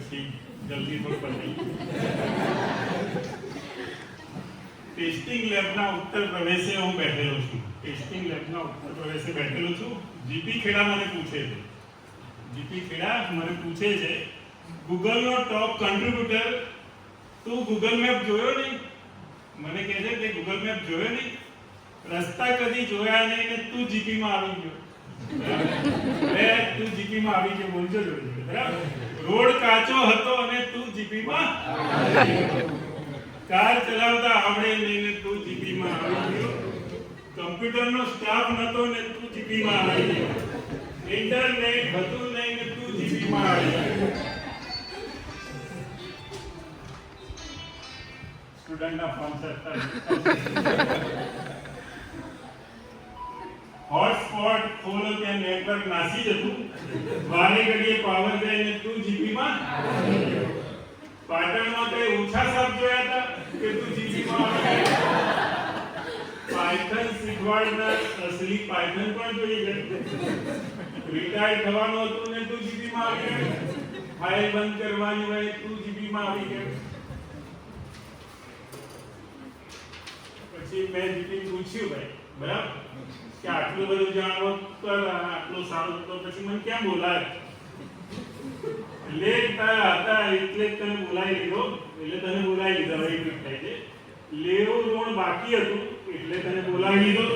પછી જલ્દી થોડું પતાવી. ટેસ્ટિંગ લેબના ઉત્તર પ્રવેશે હું બેઠેલો છું. ટેસ્ટિંગ લેબના ઉત્તર પ્રવેશે બેઠેલો છું. જીપી ખેડા મને પૂછે છે. જીપી ખેડા મને પૂછે છે, ગૂગલનો ટોપ કન્ટ્રીબ્યુટર તું ગૂગલ મેપ જોયો નહીં? મને કહે છે કે ગૂગલ મેપ જોયો નહીં, રસ્તા કદી જોયા નહીં ને તું જીપીમાં આવી ગયો. તું જીપીમાં આવી ગયો, બોલજો જોડે, બરાબર? રોડ કાચો હતો અને તું જીપીમાં, કાર ચલાવતા આવડે નહીં ને તું જીપીમાં આવી ગયો, કમ્પ્યુટરનો સ્ટાફ નતો ને તું જીપીમાં આવી ગયો, ઇન્ટરનેટ હતું નહીં ને તું જીપીમાં આવી ગયો. સ્ટુડન્ટના ફોન સરતા હોટસ્પોટ ખોલો ત્યાં નેટવર્ક નાસી જતું, વારે ઘડીએ પાવર જાય ને તું જીપીમાં. પાટણમાં કઈ ઓછા શબ્દ જોયા હતા કે તું જીપીમાં. પાયથન શીખવાડનાર અસલી પાયથન પણ જોઈ ગયો. રિટાયર થવાનું હતું ને તું જીપીમાં આવી ગયો, ફાઇલ બંધ કરવાની હોય તું જીપીમાં આવી ગયો. પછી મેં જીપી પૂછ્યું, ભાઈ બરાબર કે આટલું બધું જાણવો કર, આટલું સારું તો પછી મને કેમ બોલાય? લેટ તારા હતા એટલે તને બોલાવી લીધો, એટલે તને બોલાવી લીધો. હવે એવું થાય છે, લેવું ઋણ બાકી હતું એટલે તને બોલાવી લીધો.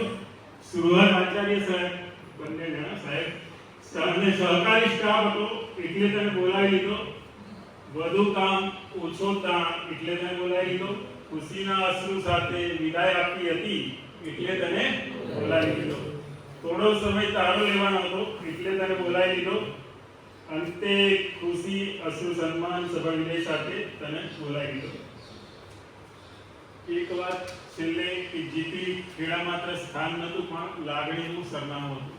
સુરત આચાર્ય સાહેબ બંને જણા સાહેબ અને સહકારી સ્ટાફ હતો એટલે તને બોલાવી લીધો. વધુ કામ ઓછો તાણ એટલે તને બોલાવી લીધો. ખુશીના અશ્રુ સાથે વિદાય આપી હતી એટલે તને બોલાવી લીધો. થોડો સમય તાળો લેવાનો હતો એટલે તને બોલાવી લીધો. અંતે ખુશી અશ્રુ સન્માન સભા વિનય સાથે તને બોલાવી લીધો. એક વાત છેલ્લે કે જીપી ખેડા માત્ર સ્થાન નહોતું પણ લાગણીનું સરનામું હતું.